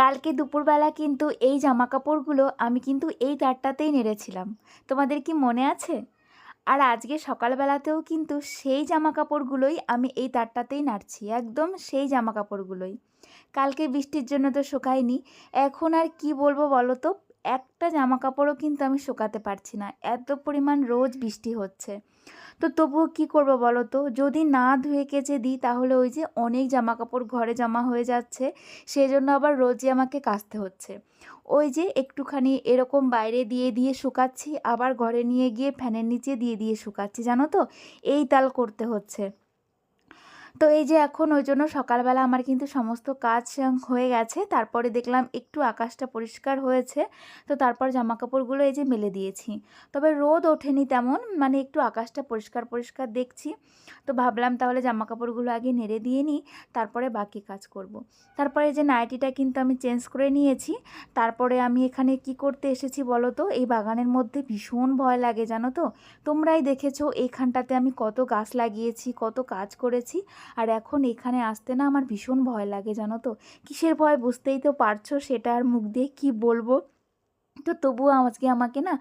কালকে দুপুরবেলা কিন্তু এই জামাকাপড়গুলো আমি কিন্তু এই তারটাতেই নেড়েছিলাম। তোমাদের কি মনে আছে? আর আজকে সকালবেলাতেও কিন্তু সেই জামাকাপড়গুলোই আমি এই তারটাতেই নাড়ছি। একদম সেই জামাকাপড়গুলোই। কালকে বৃষ্টির জন্য তো শুকায়নি। এখন আর কি বলবো বলো তো? একটা জামাকাপড়ও কিন্তু আমি শুকাতে পারছি না। এত পরিমাণ রোজ বৃষ্টি হচ্ছে। তো তবুও কী করবো বলো তো? যদি না ধুয়ে কেচে দিই তাহলে ওই যে অনেক জামাকাপড় ঘরে জমা হয়ে যাচ্ছে, সেজন্য আবার রোজই আমাকে কাচতে হচ্ছে। ওই যে একটুখানি এরকম বাইরে দিয়ে দিয়ে শুকাচ্ছি, আবার ঘরে নিয়ে গিয়ে ফ্যানের নিচে দিয়ে দিয়ে শুকাচ্ছি, জানো তো? এই তাল করতে হচ্ছে। তো এই যে এখন ওই জন্য সকালবেলা আমার কিন্তু সমস্ত কাজ হয়ে গেছে। তারপরে দেখলাম একটু আকাশটা পরিষ্কার হয়েছে। তো তারপর জামাকাপড়গুলো এই যে মেলে দিয়েছি। তবে রোদ ওঠেনি তেমন, মানে একটু আকাশটা পরিষ্কার পরিষ্কার দেখছি। তো ভাবলাম তাহলে জামাকাপড়গুলো আগে নেড়ে দিয়ে নিই, তারপরে বাকি কাজ করব। তারপরে যে নাইটিটা কিন্তু আমি চেঞ্জ করে নিয়েছি। তারপরে আমি এখানে কি করতে এসেছি বলো তো? এই বাগানের মধ্যে ভীষণ ভয় লাগে, জানো তো? তোমরাই দেখেছো এইখানটাতে আমি কত গাছ লাগিয়েছি, কত কাজ করেছি। আর এখন এখানে আসতে না আমার ভীষণ ভয় লাগে, জানো তো? কিসের ভয় বুঝতেই তো পারছো, সেটা আর মুখ দিয়ে কী বলবো। তো তবুও আজকে আমাকে না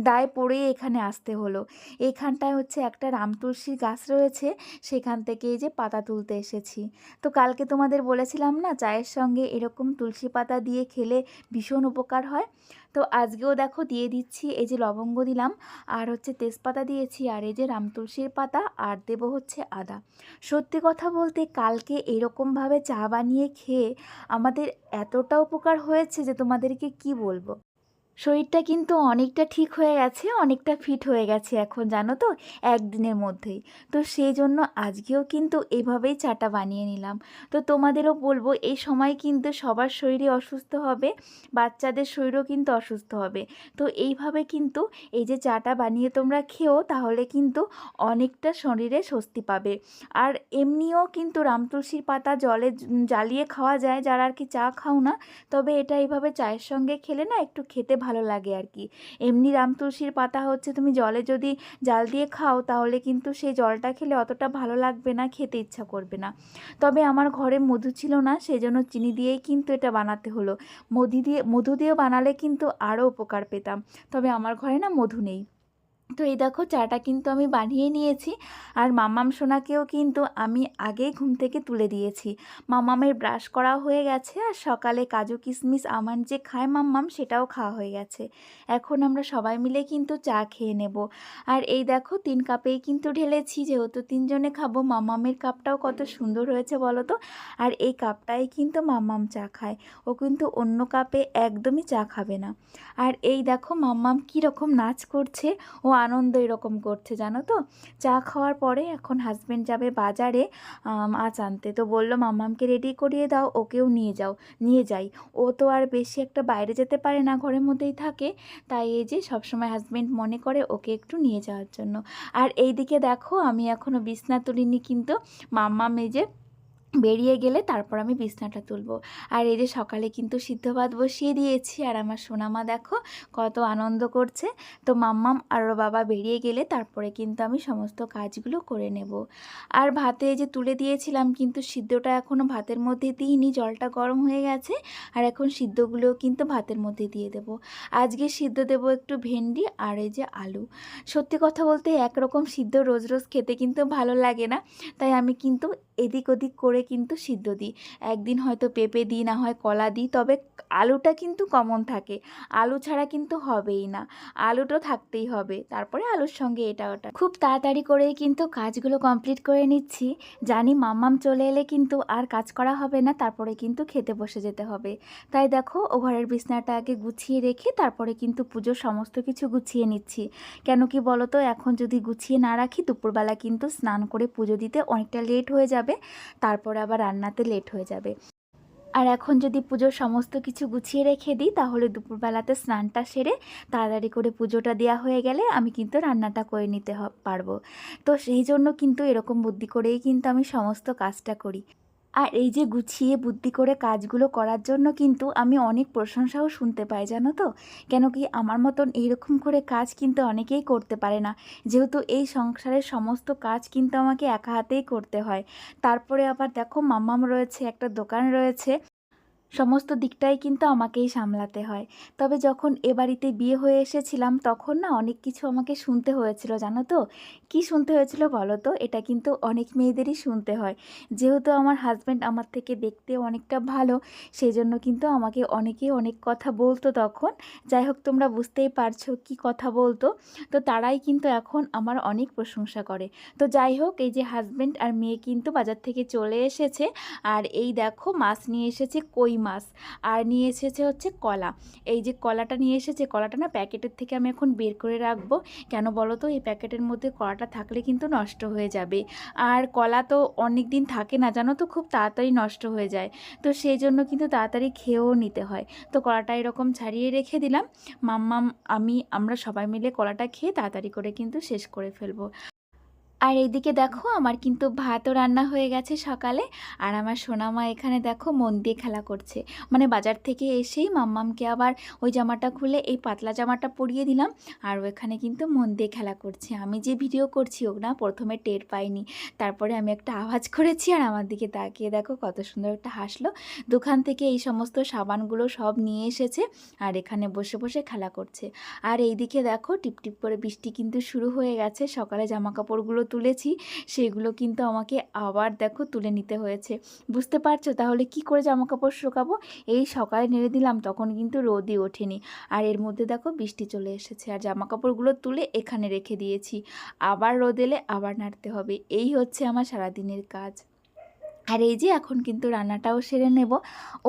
দায় পড়ে এখানে আসতে হলো। এখানটায় হচ্ছে একটা রাম তুলসীর গাছ রয়েছে, সেখান থেকে এই যে পাতা তুলতে এসেছি। তো কালকে তোমাদের বলেছিলাম না চায়ের সঙ্গে এরকম তুলসী পাতা দিয়ে খেলে ভীষণ উপকার হয়। তো আজকেও দেখো দিয়ে দিচ্ছি, এই যে লবঙ্গ দিলাম, আর হচ্ছে তেজপাতা দিয়েছি, আর এই যে রাম তুলসীর পাতা, আর দেবো হচ্ছে আদা। সত্যি কথা বলতে কালকে এরকমভাবে চা বানিয়ে খেয়ে আমাদের এতটা উপকার হয়েছে যে তোমাদেরকে কি বলবো। শরীরটা কিন্তু অনেকটা ঠিক হয়ে গেছে, অনেকটা ফিট হয়ে গেছে এখন, জানো তো? একদিনের মধ্যেই। তো সেই জন্য আজকেও কিন্তু এভাবেই চাটা বানিয়ে নিলাম। তো তোমাদেরও বলবো এই সময় কিন্তু সবার শরীরই অসুস্থ হবে, বাচ্চাদের শরীরও কিন্তু অসুস্থ হবে। তো এইভাবে কিন্তু এই যে চাটা বানিয়ে তোমরা খেও, তাহলে কিন্তু অনেকটা শরীরে স্বস্তি পাবে। আর এমনিও কিন্তু রাম তুলসীর পাতা জলে জ্বালিয়ে খাওয়া যায়, যারা আর কি চা খাও না। তবে এটা এইভাবে চায়ের সঙ্গে খেলে না একটু খেতে ভালো লাগে আর কি। এমনি রাম তুলসীর পাতা হচ্ছে তুমি জলে যদি জাল দিয়ে খাও, তাহলে কিন্তু সেই জলটা খেলে অতটা ভালো লাগবে না, খেতে ইচ্ছা করবে না। তবে আমার ঘরে মধু ছিল না, সেজন্য চিনি দিয়েই কিন্তু এটা বানাতে হলো। মধু দিয়ে বানালে কিন্তু আরও উপকার পেতাম, তবে আমার ঘরে না মধু নেই। তো এই দেখো চাটা কিন্তু আমি বানিয়ে নিয়েছি। আর মাম্মাম সোনাকেও কিন্তু আমি আগেই ঘুম থেকে তুলে দিয়েছি। মাম্মামের ব্রাশ করা হয়ে গেছে, আর সকালে কাজু কিশমিশ আমন্ড যে খায় মাম্মাম, সেটাও খাওয়া হয়ে গেছে। এখন আমরা সবাই মিলে কিন্তু চা খেয়ে নেব। আর এই দেখো 3 কাপেই কিন্তু ঢেলেছি, যেহেতু 3 জনে খাবো। মাম্মামের কাপটাও কত সুন্দর হয়েছে বলো তো? আর এই কাপটাই কিন্তু মাম্মাম চা খায়, ও কিন্তু অন্য কাপে একদমই চা খাবে না। আর এই দেখো মাম্মাম কীরকম নাচ করছে, ও আনন্দ এরকম করছে, জানো তো? চা খাওয়ার পরে এখন হাজব্যান্ড যাবে বাজারে মাছ আনতে। তো বললো মাম্মামকে রেডি করিয়ে দাও, ওকেও নিয়ে যাই। ও তো আর বেশি একটা বাইরে যেতে পারে না, ঘরের মধ্যেই থাকে। তাই এই যে সবসময় হাজব্যান্ড মনে করে ওকে একটু নিয়ে যাওয়ার জন্য। আর এই দিকে দেখো আমি এখনও বিছনা তুলিনি, কিন্তু মাম্মাম এই যে বেরিয়ে গেলে তারপর আমি বিছনাটা তুলবো। আর এই যে সকালে কিন্তু সিদ্ধ ভাত বসিয়ে দিয়েছি, আর আমার সোনামা দেখো কত আনন্দ করছে। তো মাম্মাম আর ওর বাবা বেরিয়ে গেলে তারপরে কিন্তু আমি সমস্ত কাজগুলো করে নেব। আর ভাতে এই যে তুলে দিয়েছিলাম, কিন্তু সিদ্ধটা এখনও ভাতের মধ্যে দিইনি, জলটা গরম হয়ে গেছে। আর এখন সিদ্ধগুলোও কিন্তু ভাতের মধ্যে দিয়ে দেব। আজকে সিদ্ধ দেব একটু ভেন্ডি আর এই যে আলু। সত্যি কথা বলতে একরকম সিদ্ধ রোজ রোজ খেতে কিন্তু ভালো লাগে না, তাই আমি কিন্তু এদিক ওদিক করে কিন্তু সিদ্ধ দিই। একদিন হয়তো পেঁপে দিই, না হয় কলা দিই, তবে আলুটা কিন্তু কমন থাকে। আলু ছাড়া কিন্তু হবেই না, আলুটা থাকতেই হবে। তারপরে আলুর সঙ্গে এটা ওটা খুব তাড়াতাড়ি করেই কিন্তু কাজগুলো কমপ্লিট করে নিচ্ছি। জানি মাম্মাম চলে এলে কিন্তু আর কাজ করা হবে না, তারপরে কিন্তু খেতে বসে যেতে হবে। তাই দেখো ও ঘরের বিছনাটা আগে গুছিয়ে রেখে তারপরে কিন্তু পুজোর সমস্ত কিছু গুছিয়ে নিচ্ছি। কেন কি বলো তো, এখন যদি গুছিয়ে না রাখি দুপুরবেলা কিন্তু স্নান করে পুজো দিতে অনেকটা লেট হয়ে যাবে, তারপরে আবার রান্নাতে লেট হয়ে যাবে। আর এখন যদি পুজোর সমস্ত কিছু গুছিয়ে রেখে দিই, তাহলে দুপুরবেলাতে স্নানটা সেরে তাড়াতাড়ি করে পুজোটা দেওয়া হয়ে গেলে আমি কিন্তু রান্নাটা করে নিতে পারবো। তো সেই জন্য কিন্তু এরকম বুদ্ধি করেই কিন্তু আমি সমস্ত কাজটা করি। আর এই যে গুছিয়ে বুদ্ধি করে কাজগুলো করার জন্য কিন্তু আমি অনেক প্রশংসাও শুনতে পাই, জানো তো? কেন কি আমার মতন এইরকম করে কাজ কিন্তু অনেকেই করতে পারে না, যেহেতু এই সংসারের সমস্ত কাজ কিন্তু আমাকে একা হাতেই করতে হয়। তারপরে আবার দেখো মাম্মাম রয়েছে, একটা দোকান রয়েছে, সমস্ত দিকটাই কিন্তু আমাকেই সামলাতে হয়। তবে যখন এ বাড়িতে বিয়ে হয়ে এসেছিলাম তখন না অনেক কিছু আমাকে শুনতে হয়েছিল, জানো তো? কি শুনতে হয়েছিল বলো তো? এটা কিন্তু অনেক মেয়েদেরই শুনতে হয়। যেহেতু আমার হাসব্যান্ড আমার থেকে দেখতে অনেকটা ভালো, সেজন্য কিন্তু আমাকে অনেকেই অনেক কথা বলতো তখন। যাই হোক, তোমরা বুঝতেই পারছো কি কথা বলতো। তো তারাই কিন্তু এখন আমার অনেক প্রশংসা করে। তো যাই হোক, এই যে হাসব্যান্ড আর মেয়ে কিন্তু বাজার থেকে চলে এসেছে। আর এই দেখো মাছ নিয়ে এসেছে, কই মাছ। আর নিয়ে এসেছে হচ্ছে কলা। এই যে কলাটা নিয়ে এসেছে, কলাটা না প্যাকেটের থেকে আমি এখন বের করে রাখবো। কেন বলো তো? এই প্যাকেটের মধ্যে কলাটা থাকলে কিন্তু নষ্ট হয়ে যাবে। আর কলা তো অনেক দিন থাকে না, জানো তো, খুব তাড়াতাড়ি নষ্ট হয়ে যায়। তো সেই জন্য কিন্তু তাড়াতাড়ি খেয়েও নিতে হয়। তো কলাটা এরকম ছাড়িয়ে রেখে দিলাম। মাম্মাম, আমরা সবাই মিলে কলাটা খেয়ে তাড়াতাড়ি করে কিন্তু শেষ করে ফেলবো। আর এইদিকে দেখো আমার কিন্তু ভাতও রান্না হয়ে গেছে সকালে। আর আমার সোনামা এখানে দেখো মন দিয়ে খেলা করছে। মানে বাজার থেকে এসেই মাম্মামকে আবার ওই জামাটা খুলে এই পাতলা জামাটা পরিয়ে দিলাম। আর ও এখানে কিন্তু মন দিয়ে খেলা করছে। আমি যে ভিডিও করছি ও না প্রথমে টের পাইনি। তারপরে আমি একটা আওয়াজ করেছি আর আমার দিকে তাকিয়ে দেখো কত সুন্দর একটা হাসলো। দোকান থেকে এই সমস্ত সাবানগুলো সব নিয়ে এসেছে আর এখানে বসে বসে খেলা করছে। আর এইদিকে দেখো টিপটিপ করে বৃষ্টি কিন্তু শুরু হয়ে গেছে। সকালে জামা কাপড়গুলো তুলেছি, সেগুলো কিন্তু আমাকে আবার দেখো তুলে নিতে হয়েছে। বুঝতে পারছো তাহলে কি করে জামা কাপড় শুকাবো? এই সকালে নেড়ে দিলাম তখন কিন্তু রোদই ওঠেনি। আর এর মধ্যে দেখো বৃষ্টি চলে এসেছে আর জামা কাপড়গুলো তুলে এখানে রেখে দিয়েছি। আবার রোদ এলে আবার নাড়তে হবে। এই হচ্ছে আমার সারাদিনের কাজ। আর এই যে এখন কিন্তু রান্নাটাও সেরে নেব।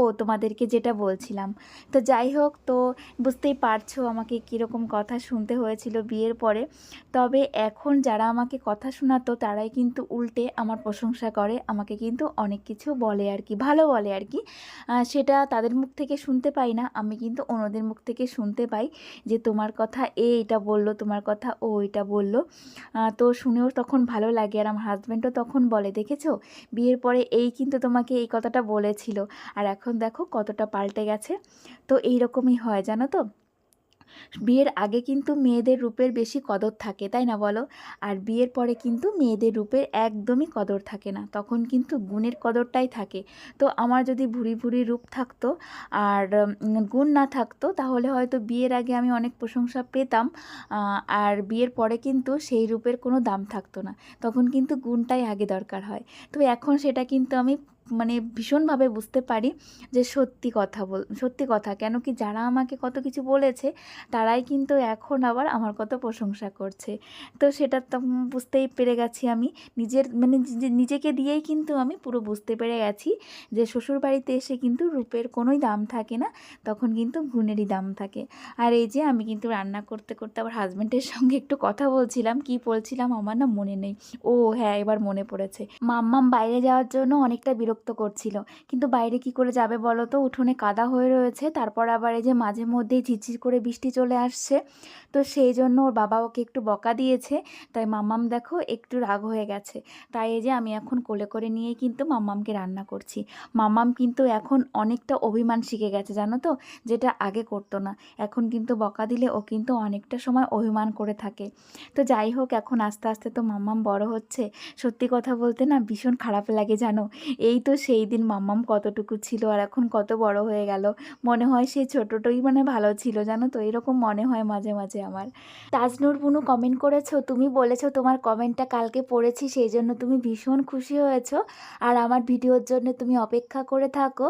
ও তোমাদেরকে যেটা বলছিলাম, তো যাই হোক, তো বুঝতেই পারছো আমাকে কীরকম কথা শুনতে হয়েছিল বিয়ের পরে। তবে এখন যারা আমাকে কথা শোনাতো তারাই কিন্তু উল্টে আমার প্রশংসা করে, আমাকে কিন্তু অনেক কিছু বলে আর কি, ভালো বলে আর কি। সেটা তাদের মুখ থেকে শুনতে পাই না, আমি কিন্তু অন্যদের মুখ থেকে শুনতে পাই যে তোমার কথা এটা বললো, তোমার কথা ও এটা বললো। তো শুনেও তখন ভালো লাগে। আর আমার হাজব্যান্ডও তখন বলে, দেখেছো বিয়ের পরে এই কিন্তু তোমাকে এই কথাটা বলেছিল আর এখন দেখো কতটা পাল্টে গেছে। তো এই রকমই হয়, জানো তো? বিয়ের আগে কিন্তু মেয়েদের রূপের বেশি কদর থাকে, তাই না বলো? আর বিয়ের পরে কিন্তু মেয়েদের রূপের একদমই কদর থাকে না, তখন কিন্তু গুণের কদরটাই থাকে। তো আমার যদি ভুরি ভুরি রূপ থাকতো আর গুণ না থাকতো তাহলে হয়তো বিয়ের আগে আমি অনেক প্রশংসা পেতাম, আর বিয়ের পরে কিন্তু সেই রূপের কোনো দাম থাকতো না, তখন কিন্তু গুণটাই আগে দরকার হয়। তো এখন সেটা কিন্তু আমি মানে ভীষণভাবে বুঝতে পারি যে সত্যি কথা, কেন কি যারা আমাকে কত কিছু বলেছে তারাই কিন্তু এখন আবার আমার কত প্রশংসা করছে। তো সেটা তো বুঝতেই পেরে গেছি আমি, নিজেকে দিয়েই কিন্তু আমি পুরো বুঝতে পেরে গেছি যে শ্বশুর বাড়িতে এসে কিন্তু রূপের কোনোই দাম থাকে না, তখন কিন্তু গুণেরই দাম থাকে। আর এই যে আমি কিন্তু রান্না করতে করতে আবার হাজব্যান্ডের সঙ্গে একটু কথা বলছিলাম, কি বলছিলাম আমার না মনে নেই। ও হ্যাঁ, এবার মনে পড়েছে। মাম্মাম বাইরে যাওয়ার জন্য অনেকটা বিরক্ত করছিল, কিন্তু বাইরে কি করে যাবে বলো তো? উঠোনে কাদা হয়ে রয়েছে, তারপর আবার এই যে মাঝে মধ্যেই ঝিরঝির করে বৃষ্টি চলে আসছে। তো সেই জন্য ওর বাবা ওকে একটু বকা দিয়েছে, তাই মাম্মাম দেখো একটু রাগ হয়ে গেছে। তাই এই যে আমি এখন কোলে করে নিয়েই কিন্তু মাম্মামকে রান্না করছি। মাম্মাম কিন্তু এখন অনেকটা অভিমান শিখে গেছে, জানো তো, যেটা আগে করতো না। এখন কিন্তু বকা দিলে ও কিন্তু অনেকটা সময় অভিমান করে থাকে। তো যাই হোক, এখন আস্তে আস্তে তো মাম্মাম বড় হচ্ছে। সত্যি কথা বলতে না ভীষণ খারাপ লাগে, জানো। এই তো সেই দিন মাম্মাম কতটুকু ছিল আর এখন কত বড় হয়ে গেল। মনে হয় সেই ছোটোটাই মানে ভালো ছিল, জানো তো, এরকম মনে হয় মাঝে মাঝে আমার। তাজনুর বুনু কমেন্ট করেছো, তুমি বলেছো তোমার কমেন্টটা কালকে পড়েছি সেই জন্য তুমি ভীষণ খুশি হয়েছো আর আমার ভিডিওর জন্য তুমি অপেক্ষা করে থাকো।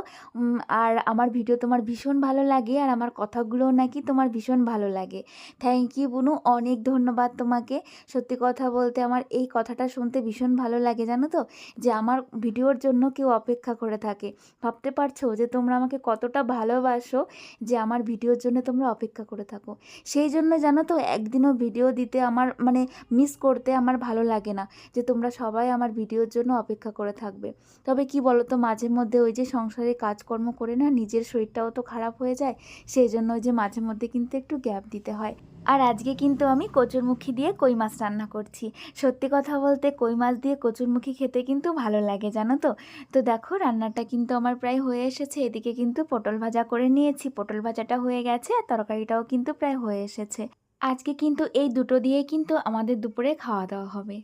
আর আমার ভিডিও তোমার ভীষণ ভালো লাগে আর আমার কথাগুলোও নাকি তোমার ভীষণ ভালো লাগে। থ্যাংক ইউ বুনু, অনেক ধন্যবাদ তোমাকে। সত্যি কথা বলতে আমার এই কথাটা শুনতে ভীষণ ভালো লাগে, জানো তো, যে আমার ভিডিওর জন্য কেউ অপেক্ষা করে থাকে। ভাবতে পারছো যে তোমরা আমাকে কতটা ভালোবাসো, যে আমার ভিডিওর জন্য তোমরা অপেক্ষা করে থাকো। সেই জন্য জানো তো একদিনও ভিডিও দিতে আমার মানে মিস করতে আমার ভালো লাগে না, যে তোমরা সবাই আমার ভিডিওর জন্য অপেক্ষা করে থাকবে। তবে কি বলো তো, মাঝে মধ্যে ওই যে সংসারে কাজকর্ম করে না নিজের শরীরটাও তো খারাপ হয়ে যায়, সেই জন্য ওই যে মাঝে মধ্যে কিন্তু একটু গ্যাপ দিতে হয়। আর আজকে কিন্তু আমি কচুরমুখী দিয়ে কই মাছ রান্না করছি। সত্যি কথা বলতে কই মাছ দিয়ে কচুরমুখী খেতে কিন্তু ভালো লাগে, জানো তো। তো দেখো রান্নাটা কিন্তু আমার প্রায় হয়ে এসেছে। এদিকে কিন্তু পটল ভাজা করে নিয়েছি, পটল ভাজাটা হয়ে গেছে আর তরকারিটাও কিন্তু প্রায় হয়ে এসেছে। আজকে কিন্তু এই দুটো দিয়েই কিন্তু আমাদের দুপুরে খাওয়া দাওয়া হবে।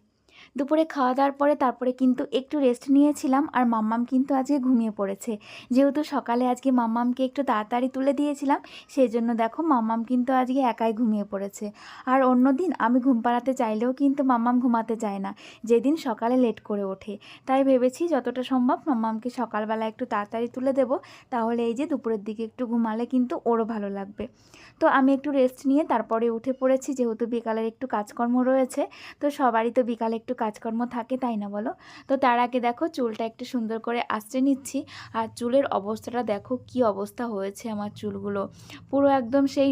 দুপুরে খাওয়া দাওয়ার পরে তারপরে কিন্তু একটু রেস্ট নিয়েছিলাম, আর মাম্মাম কিন্তু আজকে ঘুমিয়ে পড়েছে। যেহেতু সকালে আজকে মাম্মামকে একটু তাড়াতাড়ি তুলে দিয়েছিলাম, সেই জন্য দেখো মাম্মাম কিন্তু আজকে একাই ঘুমিয়ে পড়েছে। আর অন্যদিন আমি ঘুম পাড়াতে চাইলেও কিন্তু মাম্মাম ঘুমাতে চায় না, যেদিন সকালে লেট করে ওঠে। তাই ভেবেছি যতটা সম্ভব মাম্মামকে সকালবেলা একটু তাড়াতাড়ি তুলে দেবো, তাহলে এই যে দুপুরের দিকে একটু ঘুমালে কিন্তু ওরও ভালো লাগবে। তো আমি একটু রেস্ট নিয়ে তারপরে উঠে পড়েছি, যেহেতু বিকালের একটু কাজকর্ম রয়েছে। তো সবারই তো বিকালে একটু কাজকর্ম থাকে, তাই না বলো? তো তার আগে দেখো চুলটা একটু সুন্দর করে আঁচড়ে নিচ্ছি। আর চুলের অবস্থাটা দেখো কি অবস্থা হয়েছে আমার চুলগুলো, পুরো একদম সেই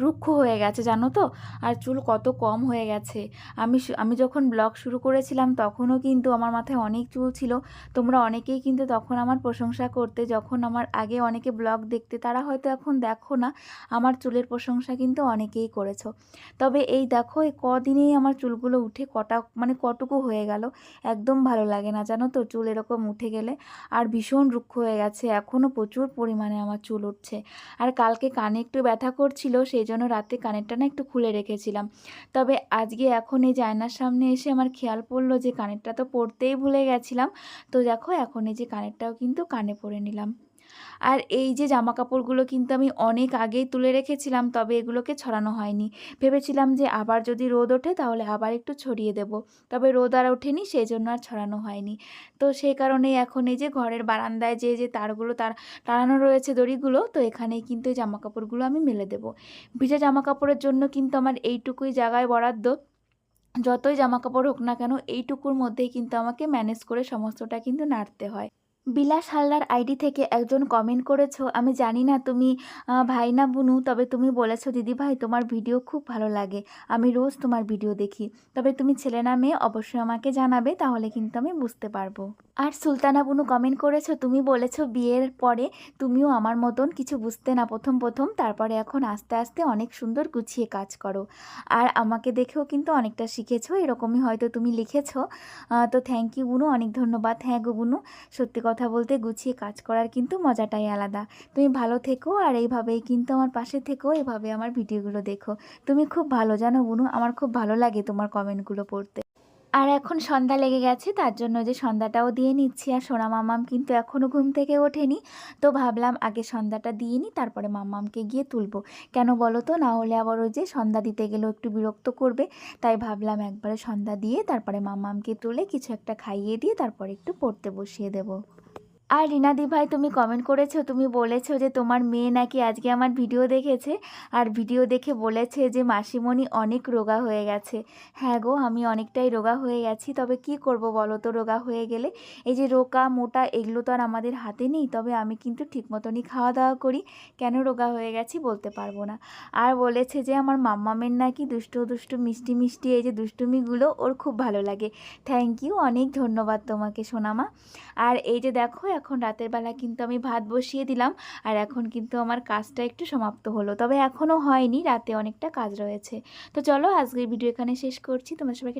রুক্ষ হয়ে গেছে জানো তো। আর চুল কত কম হয়ে গেছে। আমি যখন ব্লগ শুরু করেছিলাম তখনও কিন্তু আমার মাথায় অনেক চুল ছিল। তোমরা অনেকেই কিন্তু তখন আমার প্রশংসা করতে, যখন আমার আগে অনেকে ব্লগ দেখতে, তারা হয়তো এখন দেখো না, আমার চুলের প্রশংসা কিন্তু অনেকেই করেছো। তবে এই দেখো এই কদিনেই আমার চুলগুলো উঠে কটুকু হয়ে গেল। একদম ভালো লাগে না জানো তো চুল এরকম উঠে গেলে। আর ভীষণ রুক্ষ হয়ে গেছে, এখনও প্রচুর পরিমাণে আমার চুল উঠছে। আর কালকে কানে একটু ব্যথা করছিল, সেই জন্য রাতে কানেরটা না একটু খুলে রেখেছিলাম। তবে আজকে এখন এই আয়নার সামনে এসে আমার খেয়াল পড়লো যে কানেরটা তো পরতেই ভুলে গেছিলাম। তো দেখো এখন এই যে কানেরটাও কিন্তু কানে পরে নিলাম। আর এই যে জামা কাপড়গুলো কিন্তু আমি অনেক আগেই তুলে রেখেছিলাম, তবে এগুলোকে ছড়ানো হয়নি। ভেবেছিলাম যে আবার যদি রোদ ওঠে তাহলে আবার একটু ছড়িয়ে দেব, তবে রোদ আর ওঠেনি, সেই জন্য আর ছড়ানো হয়নি। তো সেই কারণেই এখন এই যে ঘরের বারান্দায় যে তারগুলো টানানো রয়েছে, দড়িগুলো, তো এখানেই কিন্তু এই জামা কাপড়গুলো আমি মেলে দেব। ভিজা জামা কাপড়ের জন্য কিন্তু আমার এইটুকুই জায়গায় বরাদ্দ। যতই জামা কাপড় হোক না কেন, এইটুকুর মধ্যেই কিন্তু আমাকে ম্যানেজ করে সমস্তটা কিন্তু নাড়তে হয়। বিলাস হালদার আইডি থেকে একজন কমেন্ট করেছো, আমি জানি না তুমি ভাই না বুনু, তবে তুমি বলেছো দিদিভাই তোমার ভিডিও খুব ভালো লাগে, আমি রোজ তোমার ভিডিও দেখি, তবে তুমি ছেলে না মেয়ে অবশ্যই আমাকে জানাবে, তাহলে কিন্তু আমি বুঝতে পারবো। আর সুলতানা বুনু কমেন্ট করেছো, তুমি বলেছো বিয়ের পরে তুমিও আমার মতন কিছু বুঝতে না প্রথম প্রথম, তারপরে এখন আস্তে আস্তে অনেক সুন্দর গুছিয়ে কাজ করো। আর আমাকে দেখেও কিন্তু অনেকটা শিখেছো, এরকমই হয়তো তুমি লিখেছো। তো থ্যাংক ইউ বুনু, অনেক ধন্যবাদ। হ্যাঁ গো বুনু, সত্যি কথা বলতে গুছিয়ে কাজ করার কিন্তু মজাটাই আলাদা। তুমি ভালো থেকো, আর এইভাবেই কিন্তু আমার পাশে থেকো, এভাবে আমার ভিডিওগুলো দেখো। তুমি খুব ভালো জানো বুনু, আমার খুব ভালো লাগে তোমার কমেন্টগুলো পড়তে। আর এখন সন্ধ্যা লেগে গেছে, তার জন্য যে সন্ধ্যাটাও দিয়ে নিচ্ছি। আর সোনা মাম্মাম কিন্তু এখনও ঘুম থেকে ওঠেনি, তো ভাবলাম আগে সন্ধ্যাটা দিয়ে নিই, তারপরে মাম্মামকে গিয়ে তুলবো। কেন বলো তো, না হলে আবার ওই যে সন্ধ্যা দিতে গেলেও একটু বিরক্ত করবে। তাই ভাবলাম একবারে সন্ধ্যা দিয়ে তারপরে মাম্মামকে তুলে কিছু একটা খাইয়ে দিয়ে তারপরে একটু পড়তে বসিয়ে দেবো। আর রিনাদি ভাই তুমি কমেন্ট করেছো, তুমি বলেছো যে তোমার মেয়ে নাকি আজকে আমার ভিডিও দেখেছে, আর ভিডিও দেখে বলেছে যে মাসিমণি অনেক রোগা হয়ে গেছে। হ্যাঁ গো, আমি অনেকটাই রোগা হয়ে গেছি, তবে কি করব বলো তো, রোগা হয়ে গেলে এই যে রোগা মোটা এগুলো তো আর আমাদের হাতে নেই, তবে আমি কিন্তু ঠিক মতনই খাওয়া দাওয়া করি, কেন রোগা হয়ে গেছি বলতে পারবো না। আর বলেছে যে আমার মাম্মামের নাকি দুষ্টু দুষ্টু মিষ্টি মিষ্টি এই যে দুষ্টুমিগুলো ওর খুব ভালো লাগে। থ্যাংক ইউ, অনেক ধন্যবাদ তোমাকে সোনামা। আর এই যে দেখো এখন রাতের বেলা কিন্তু আমি ভাত বসিয়ে দিলাম, আর এখন কিন্তু আমার কাজটা একটু সমাপ্ত হলো, তবে এখনও হয়নি, রাতে অনেকটা কাজ রয়েছে। তো চলো আজকের ভিডিও এখানে শেষ করছি, তোমার সবাইকে